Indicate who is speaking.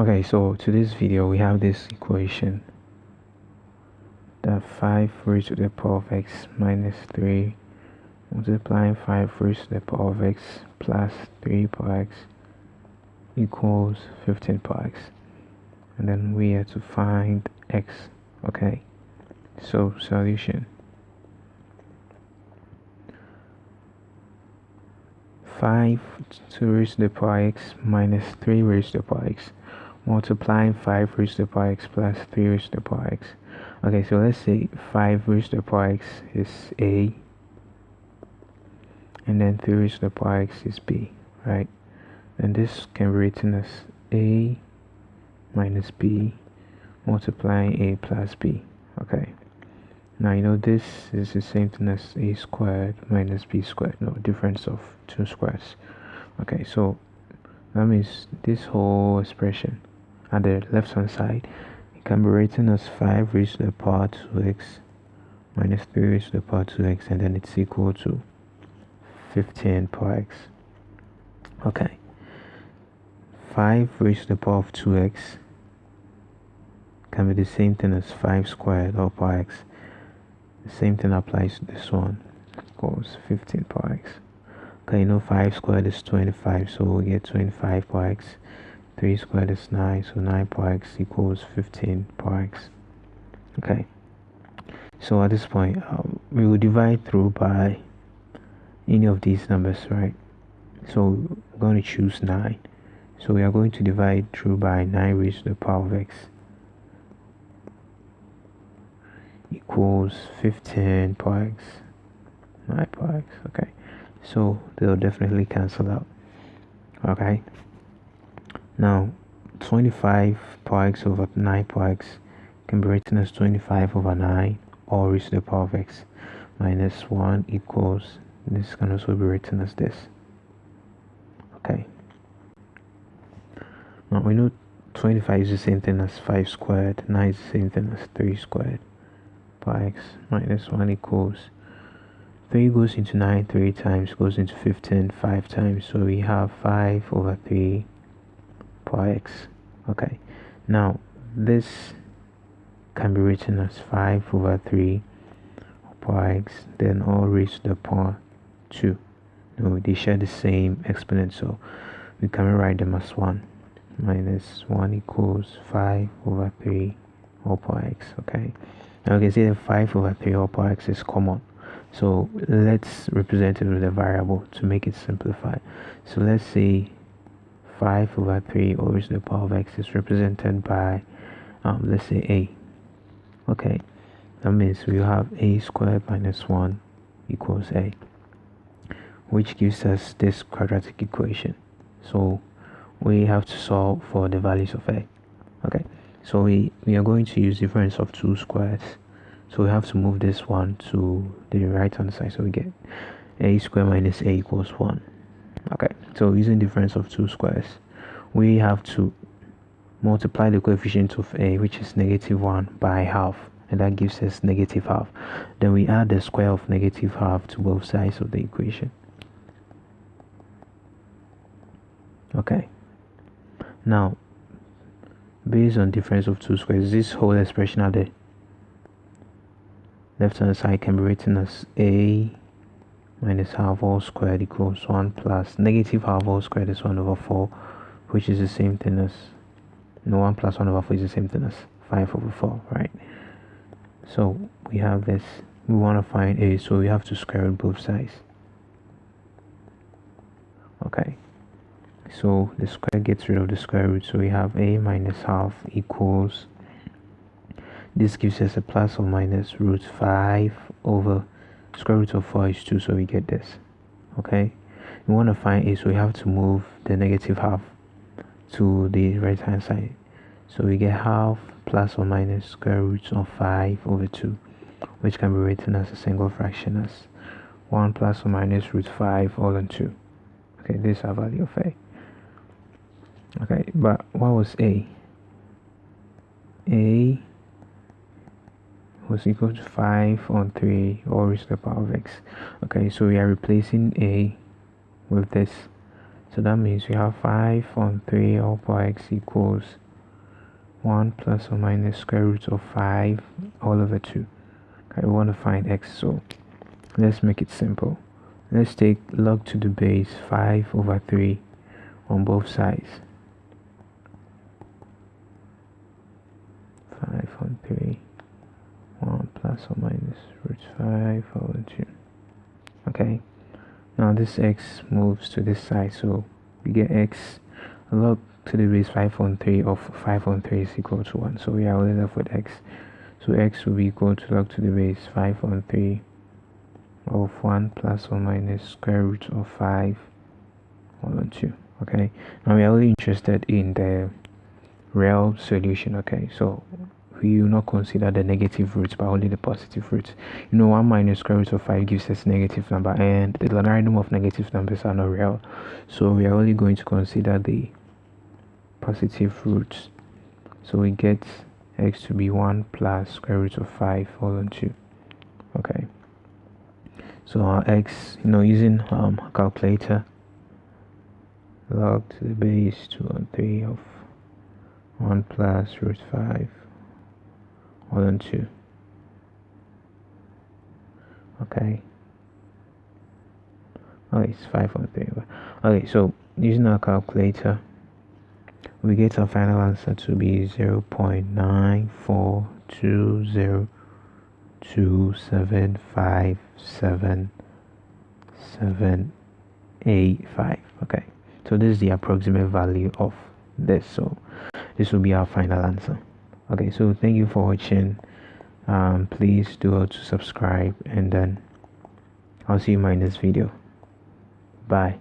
Speaker 1: Okay, so to this video we have this equation that 5 raised to the power of x minus 3 multiplying 5 raised to the power of x plus 3 power x equals 15 power x, and then we have to find x. Okay, so solution: 5 to raised to the power x minus 3 raised to the power x multiplying 5 raised to the power x plus 3 raised to the power x. Okay, so let's say 5 raised to the power x is a, and then 3 raised to the power x is b, right? And this can be written as a minus b multiplying a plus b. Okay, now you know this is the same thing as a squared minus b squared, no difference of two squares. Okay, so that means this whole expression at the left hand side, it can be written as 5 raised to the power 2x minus 3 raised to the power 2x, and then it's equal to 15 power x. Okay, 5 raised to the power of 2x can be the same thing as 5 squared or power x. The same thing applies to this one, equals 15 power x. Okay, you know 5 squared is 25, so we get 25 power x. 3 squared is 9, so 9 power x equals 15 power x. Okay, so at this point we will divide through by any of these numbers, right? So we're going to choose 9, so we are going to divide through by 9 raised to the power of x equals 15 power x, 9 power x. Okay, so they'll definitely cancel out. Okay, now 25 power x over 9 power x can be written as 25 over 9 all raised to the power of x minus 1 equals, this can also be written as this. Okay, now we know 25 is the same thing as 5 squared, 9 is the same thing as 3 squared. Power x minus 1 equals 3 goes into 9 3 times, goes into 15 5 times, so we have 5 over 3 power x. Okay, now this can be written as 5 over 3 power x, then all raised to the power 2. No, they share the same exponent, so we can write them as 1 minus 1 equals 5 over 3 all power x. Okay, now we can see that 5 over 3 all power x is common, so let's represent it with a variable to make it simplified. So let's say 5 over 3 all raised to the power of x is represented by let's say a. Okay, that means we have a squared minus 1 equals a, which gives us this quadratic equation. So we have to solve for the values of a. Okay, so we are going to use difference of two squares, so we have to move this one to the right hand side, so we get a squared minus a equals 1. Okay, so using difference of two squares, we have to multiply the coefficient of a, which is -1, by half, and that gives us -half. Then we add the square of -half to both sides of the equation. Okay, now based on difference of two squares, this whole expression at the left hand side can be written as a minus half all squared equals 1 plus -half all squared is 1 over 4, which is the same thing as 1 plus 1 over 4 is the same thing as 5 over 4, right? So we have this, we want to find a, so we have to square root both sides. Okay, so the square gets rid of the square root, so we have a minus half equals, this gives us a plus or minus root 5 over square root of 4 is 2, so we get this. Okay, we want to find a, so we have to move the -half to the right hand side, so we get half plus or minus square root of 5 over 2, which can be written as a single fraction as 1 plus or minus root 5 all on 2. Okay, this is our value of a. Okay, but what was a? A was equal to 5 on 3 all raised to the power of x. Okay, so we are replacing a with this, so that means we have 5 on 3 all power x equals 1 plus or minus square root of 5 all over 2. Okay, we want to find x, so let's make it simple. Let's take log to the base 5 over 3 on both sides. 5 on 3, 1 plus or minus root 5 over 2. Okay, now this x moves to this side, so we get x log to the base 5 on 3 of 5 on 3 is equal to 1. So we are only left with x. So x will be equal to log to the base 5 on 3 of 1 plus or minus square root of 5 on 2. Okay, now we are only interested in the real solution. Okay, so we will not consider the negative roots but only the positive roots. 1 minus square root of 5 gives us negative number, and the logarithm of negative numbers are not real, so we are only going to consider the positive roots. So we get x to be 1 plus square root of 5 all on 2. Okay, so our x, using a calculator, log to the base 2 on 3 of 1 plus root 5 all on 2. Okay, it's 5 on 3. Okay, so using our calculator, we get our final answer to be 0.94202757785. Okay, so this is the approximate value of this, so this will be our final answer. Okay, so thank you for watching. Please do well to subscribe, and then I'll see you in my next video. Bye.